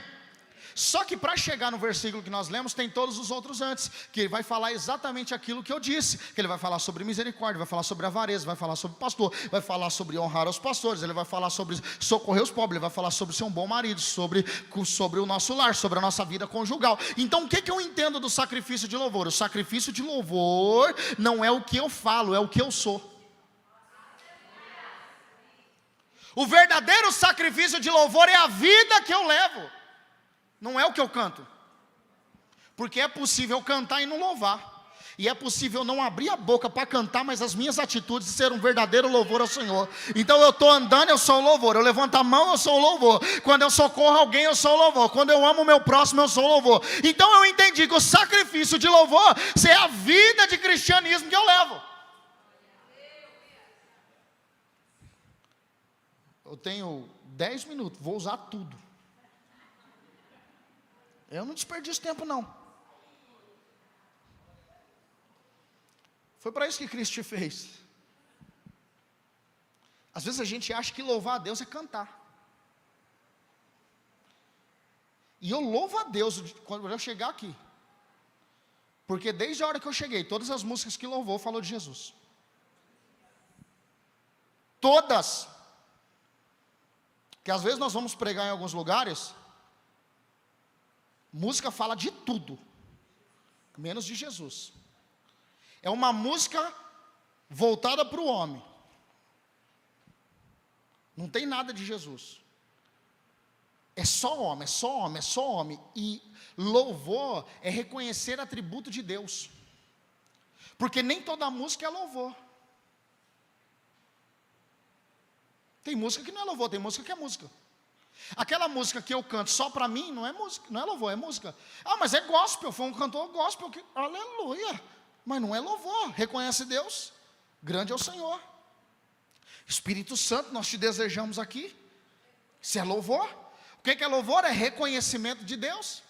Só que para chegar no versículo que nós lemos, tem todos os outros antes, que ele vai falar exatamente aquilo que eu disse, que ele vai falar sobre misericórdia, vai falar sobre avareza, vai falar sobre pastor, vai falar sobre honrar os pastores, ele vai falar sobre socorrer os pobres, ele vai falar sobre ser um bom marido, sobre o nosso lar, sobre a nossa vida conjugal. Então o que eu entendo do sacrifício de louvor? O sacrifício de louvor não é o que eu falo, é o que eu sou. O verdadeiro sacrifício de louvor é a vida que eu levo. Não é o que eu canto. Porque é possível cantar e não louvar. E é possível não abrir a boca para cantar, mas as minhas atitudes ser um verdadeiro louvor ao Senhor. Então eu estou andando, eu sou o louvor. Eu levanto a mão, eu sou o louvor. Quando eu socorro alguém, eu sou o louvor. Quando eu amo o meu próximo, eu sou o louvor. Então eu entendi que o sacrifício de louvor é a vida de cristianismo que eu levo. Eu tenho 10 minutos, vou usar tudo. Eu não desperdiço tempo não. Foi para isso que Cristo te fez. Às vezes a gente acha que louvar a Deus é cantar. E eu louvo a Deus quando eu chegar aqui. Porque desde a hora que eu cheguei, todas as músicas que louvou falou de Jesus. Todas. Que às vezes nós vamos pregar em alguns lugares, música fala de tudo, menos de Jesus. É uma música voltada para o homem. Não tem nada de Jesus. É só homem, é só homem, é só homem. E louvor é reconhecer atributo de Deus. Porque nem toda música é louvor. Tem música que não é louvor, tem música que é música. Aquela música que eu canto só para mim, não é música, não é louvor, é música. Ah, mas é gospel, foi um cantor gospel, aleluia. Mas não é louvor, reconhece Deus, grande é o Senhor. Espírito Santo, nós te desejamos aqui. Isso é louvor. O que é louvor? É reconhecimento de Deus.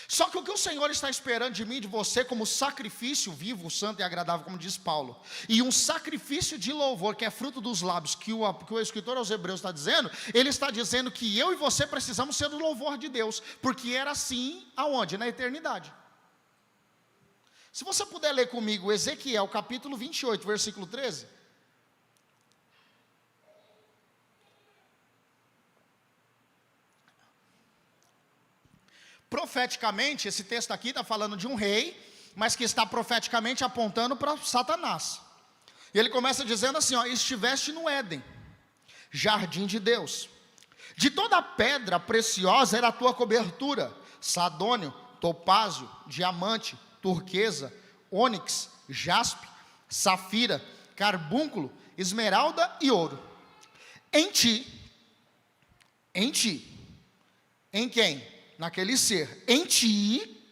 Só que o que o Senhor está esperando de mim e de você como sacrifício vivo, santo e agradável, como diz Paulo, e um sacrifício de louvor, que é fruto dos lábios, que o escritor aos Hebreus está dizendo, ele está dizendo que eu e você precisamos ser do louvor de Deus, porque era assim, aonde? Na eternidade. Se você puder ler comigo Ezequiel capítulo 28, versículo 13. Profeticamente, esse texto aqui está falando de um rei, mas que está profeticamente apontando para Satanás. E ele começa dizendo assim, ó: estiveste no Éden, jardim de Deus. De toda pedra preciosa era a tua cobertura: sadônio, topázio, diamante, turquesa, ônix, jaspe, safira, carbúnculo, esmeralda e ouro. Em quem? Naquele ser. Em ti,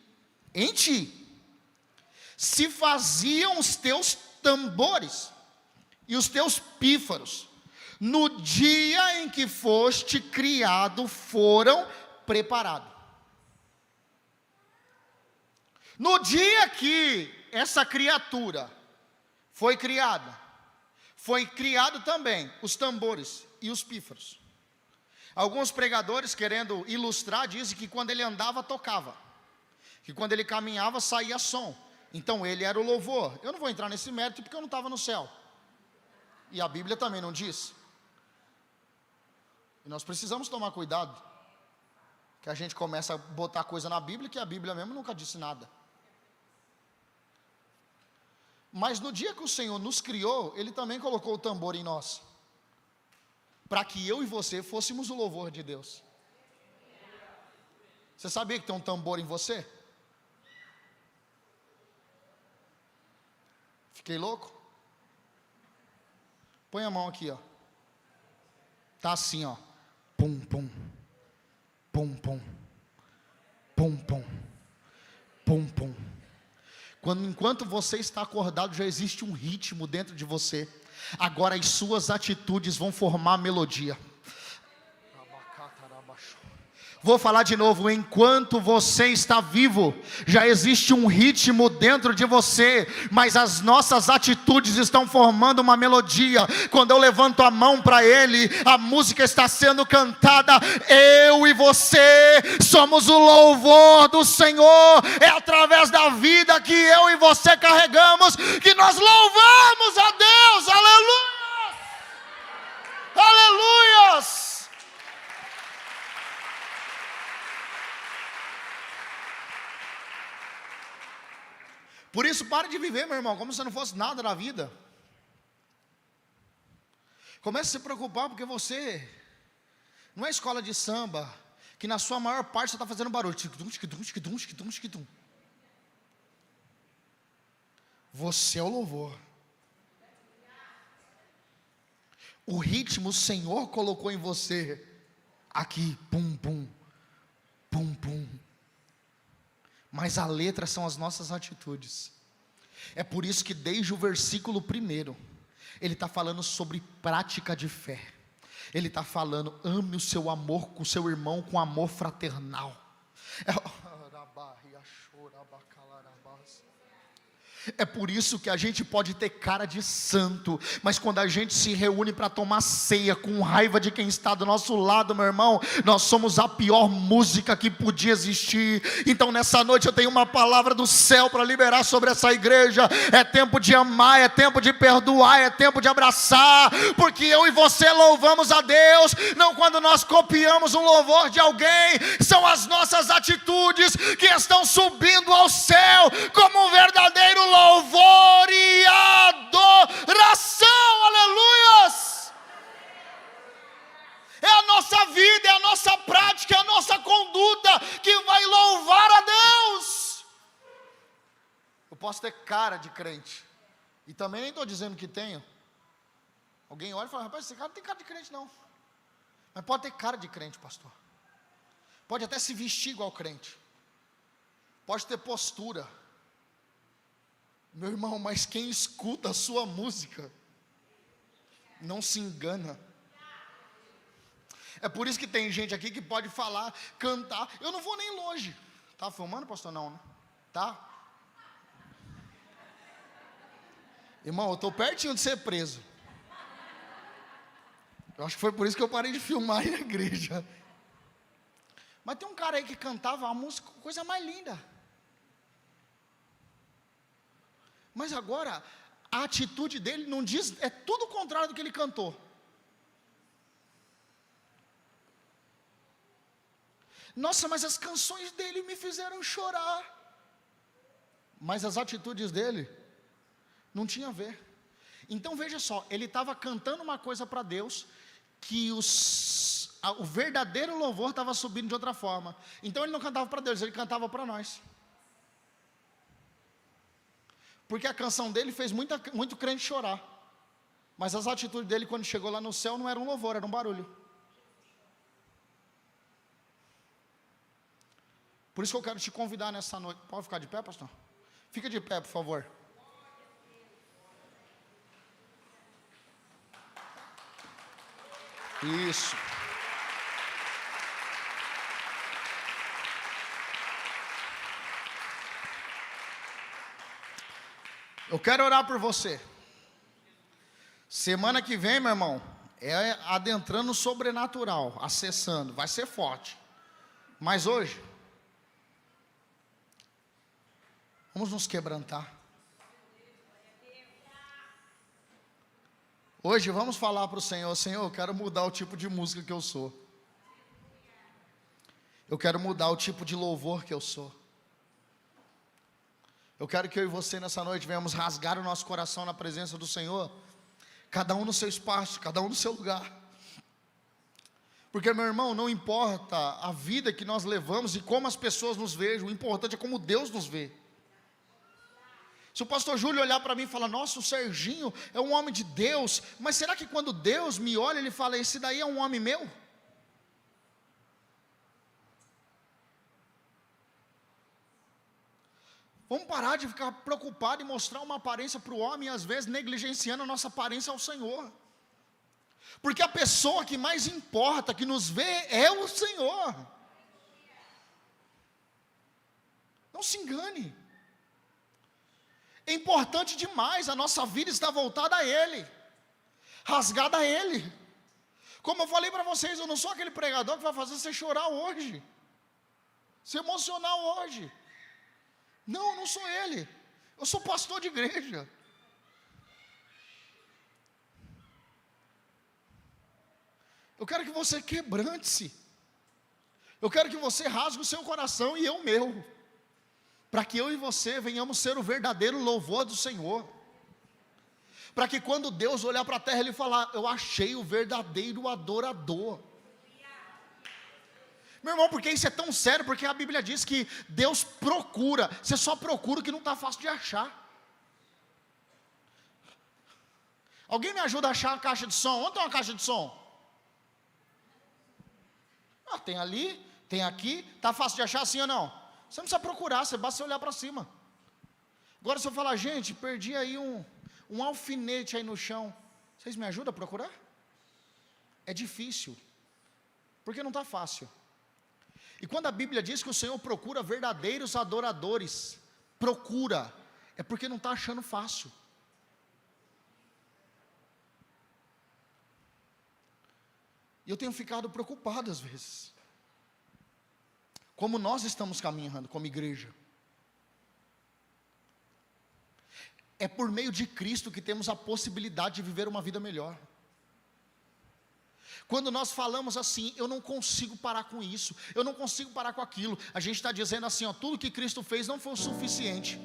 se faziam os teus tambores e os teus pífaros. No dia em que foste criado, foram preparados. No dia que essa criatura foi criada, foi criado também os tambores e os pífaros. Alguns pregadores, querendo ilustrar, dizem que quando ele andava, tocava, que quando ele caminhava, saía som. Então ele era o louvor. Eu não vou entrar nesse mérito porque eu não estava no céu, e a Bíblia também não diz. E nós precisamos tomar cuidado, que a gente começa a botar coisa na Bíblia que a Bíblia mesmo nunca disse nada. Mas no dia que o Senhor nos criou, Ele também colocou o tambor em nós, para que eu e você fôssemos o louvor de Deus. Você sabia que tem um tambor em você? Fiquei louco? Põe a mão aqui, ó. Tá assim, ó. Pum, pum. Pum, pum. Pum, pum. Pum, pum. Enquanto você está acordado, já existe um ritmo dentro de você. Agora as suas atitudes vão formar a melodia. Vou falar de novo: enquanto você está vivo, já existe um ritmo dentro de você, mas as nossas atitudes estão formando uma melodia. Quando eu levanto a mão para Ele, a música está sendo cantada. Eu e você somos o louvor do Senhor. É através da vida que eu e você carregamos que nós louvamos a Deus. Aleluia! Aleluias! Por isso, pare de viver, meu irmão, como se não fosse nada na vida. Comece a se preocupar, porque você não é escola de samba, que na sua maior parte você está fazendo barulho. Você é o louvor. O ritmo o Senhor colocou em você. Aqui, pum, pum, pum, pum. Mas a letra são as nossas atitudes. É por isso que desde o versículo 1, ele está falando sobre prática de fé. Ele está falando: ame o seu amor com o seu irmão com amor fraternal. É por isso que a gente pode ter cara de santo, mas quando a gente se reúne para tomar ceia com raiva de quem está do nosso lado, meu irmão, nós somos a pior música que podia existir. Então nessa noite eu tenho uma palavra do céu para liberar sobre essa igreja. É tempo de amar, é tempo de perdoar, é tempo de abraçar, porque eu e você louvamos a Deus, não quando nós copiamos um louvor de alguém. São as nossas atitudes que estão subindo ao céu como um verdadeiro louvor e adoração. Aleluias! É a nossa vida, é a nossa prática, é a nossa conduta que vai louvar a Deus. Eu posso ter cara de crente, e também nem estou dizendo que tenho. Alguém olha e fala: rapaz, esse cara não tem cara de crente não. Mas pode ter cara de crente, pastor. Pode até se vestir igual crente, pode ter postura. Meu irmão, mas quem escuta a sua música não se engana. É por isso que tem gente aqui que pode falar, cantar. Eu não vou nem longe. Tá filmando, pastor? Não, né? Tá? Irmão, eu estou pertinho de ser preso. Eu acho que foi por isso que eu parei de filmar aí na igreja. Mas tem um cara aí que cantava a música, coisa mais linda. Mas agora, a atitude dele não diz, é tudo o contrário do que ele cantou. Nossa, mas as canções dele me fizeram chorar. Mas as atitudes dele não tinha a ver. Então veja só, ele estava cantando uma coisa para Deus, que o verdadeiro louvor estava subindo de outra forma. Então ele não cantava para Deus, ele cantava para nós. Porque a canção dele fez muito crente chorar. Mas as atitudes dele quando chegou lá no céu não eram um louvor, era um barulho. Por isso que eu quero te convidar nessa noite. Pode ficar de pé, pastor? Fica de pé, por favor. Isso. Eu quero orar por você. Semana que vem, meu irmão, é adentrando o sobrenatural, acessando, vai ser forte. Mas hoje, vamos nos quebrantar. Hoje vamos falar para o Senhor: Senhor, eu quero mudar o tipo de música que eu sou. Eu quero mudar o tipo de louvor que eu sou. Eu quero que eu e você nessa noite venhamos rasgar o nosso coração na presença do Senhor. Cada um no seu espaço, cada um no seu lugar. Porque, meu irmão, não importa a vida que nós levamos e como as pessoas nos vejam, o importante é como Deus nos vê. Se o pastor Júlio olhar para mim e falar: nossa, o Serginho é um homem de Deus, mas será que quando Deus me olha, Ele fala: esse daí é um homem meu? Vamos parar de ficar preocupado e mostrar uma aparência para o homem, e às vezes negligenciando a nossa aparência ao Senhor. Porque a pessoa que mais importa, que nos vê, é o Senhor. Não se engane. É importante demais, a nossa vida está voltada a Ele, rasgada a Ele. Como eu falei para vocês, eu não sou aquele pregador que vai fazer você chorar hoje, se emocionar hoje. Não, não sou ele. Eu sou pastor de igreja. Eu quero que você quebrante-se. Eu quero que você rasgue o seu coração e eu o meu, para que eu e você venhamos ser o verdadeiro louvor do Senhor. Para que quando Deus olhar para a terra, Ele falar: eu achei o verdadeiro adorador. Meu irmão, porque isso é tão sério? Porque a Bíblia diz que Deus procura. Você só procura o que não está fácil de achar. Alguém me ajuda a achar a caixa de som? Onde está uma caixa de som? Ah, tem ali, tem aqui. Está fácil de achar, assim ou não? Você não precisa procurar, você basta olhar para cima. Agora se eu falar: gente, perdi aí um alfinete aí no chão, vocês me ajudam a procurar? É difícil, porque não está fácil. E quando a Bíblia diz que o Senhor procura verdadeiros adoradores, procura, é porque não está achando fácil. E eu tenho ficado preocupado às vezes, como nós estamos caminhando como igreja. É por meio de Cristo que temos a possibilidade de viver uma vida melhor. Quando nós falamos assim: eu não consigo parar com isso, eu não consigo parar com aquilo, a gente está dizendo assim: ó, tudo que Cristo fez não foi o suficiente.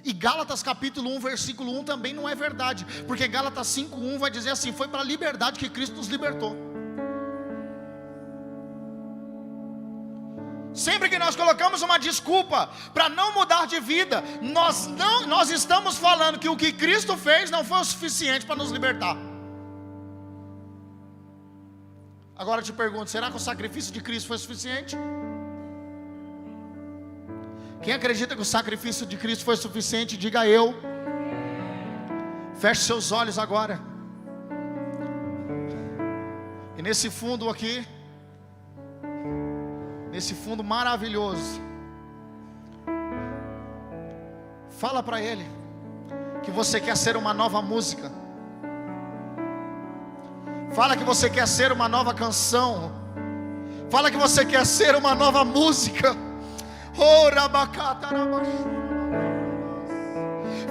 E Gálatas capítulo 1, versículo 1 também não é verdade, porque Gálatas 5:1 vai dizer assim: foi para a liberdade que Cristo nos libertou. Sempre que nós colocamos uma desculpa para não mudar de vida, nós estamos falando que o que Cristo fez não foi o suficiente para nos libertar. Agora eu te pergunto: será que o sacrifício de Cristo foi suficiente? Quem acredita que o sacrifício de Cristo foi suficiente, diga eu. Feche seus olhos agora. E nesse fundo aqui, nesse fundo maravilhoso, fala para Ele que você quer ser uma nova música. Fala que você quer ser uma nova canção. Fala que você quer ser uma nova música.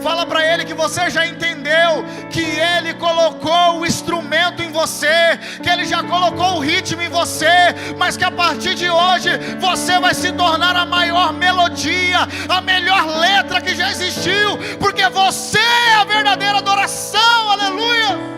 Fala para ele que você já entendeu que ele colocou o instrumento em você, que ele já colocou o ritmo em você, mas que a partir de hoje você vai se tornar a maior melodia, a melhor letra que já existiu, porque você é a verdadeira adoração. Aleluia!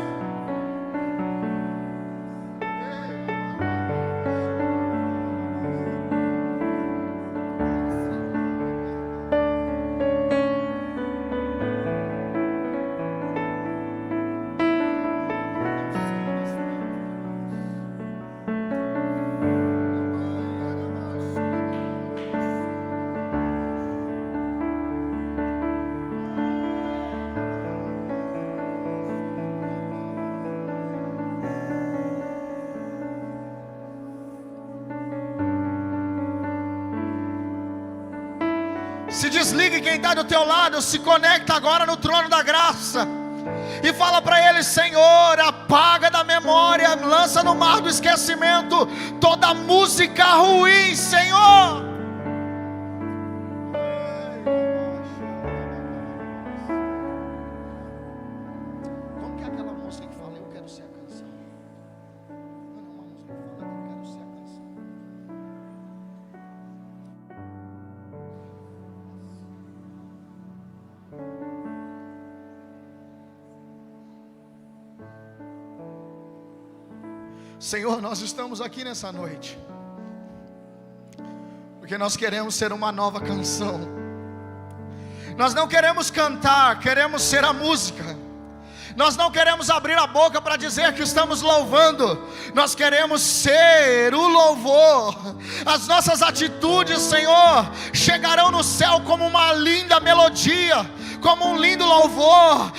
Se desligue quem está do teu lado, se conecta agora no trono da graça e fala para ele: Senhor, apaga da memória, lança no mar do esquecimento toda música ruim, Senhor. Como que é aquela música que fala: eu quero ser a canção? Não é uma música que fala: eu quero ser a canção. Senhor, nós estamos aqui nessa noite porque nós queremos ser uma nova canção. Nós não queremos cantar, queremos ser a música. Nós não queremos abrir a boca para dizer que estamos louvando, nós queremos ser o louvor. As nossas atitudes, Senhor, chegarão no céu como uma linda melodia, como um lindo louvor.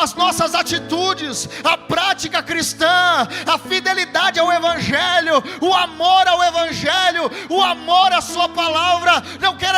As nossas atitudes, a prática cristã, a fidelidade ao Evangelho, o amor ao Evangelho, o amor à sua palavra. Não queremos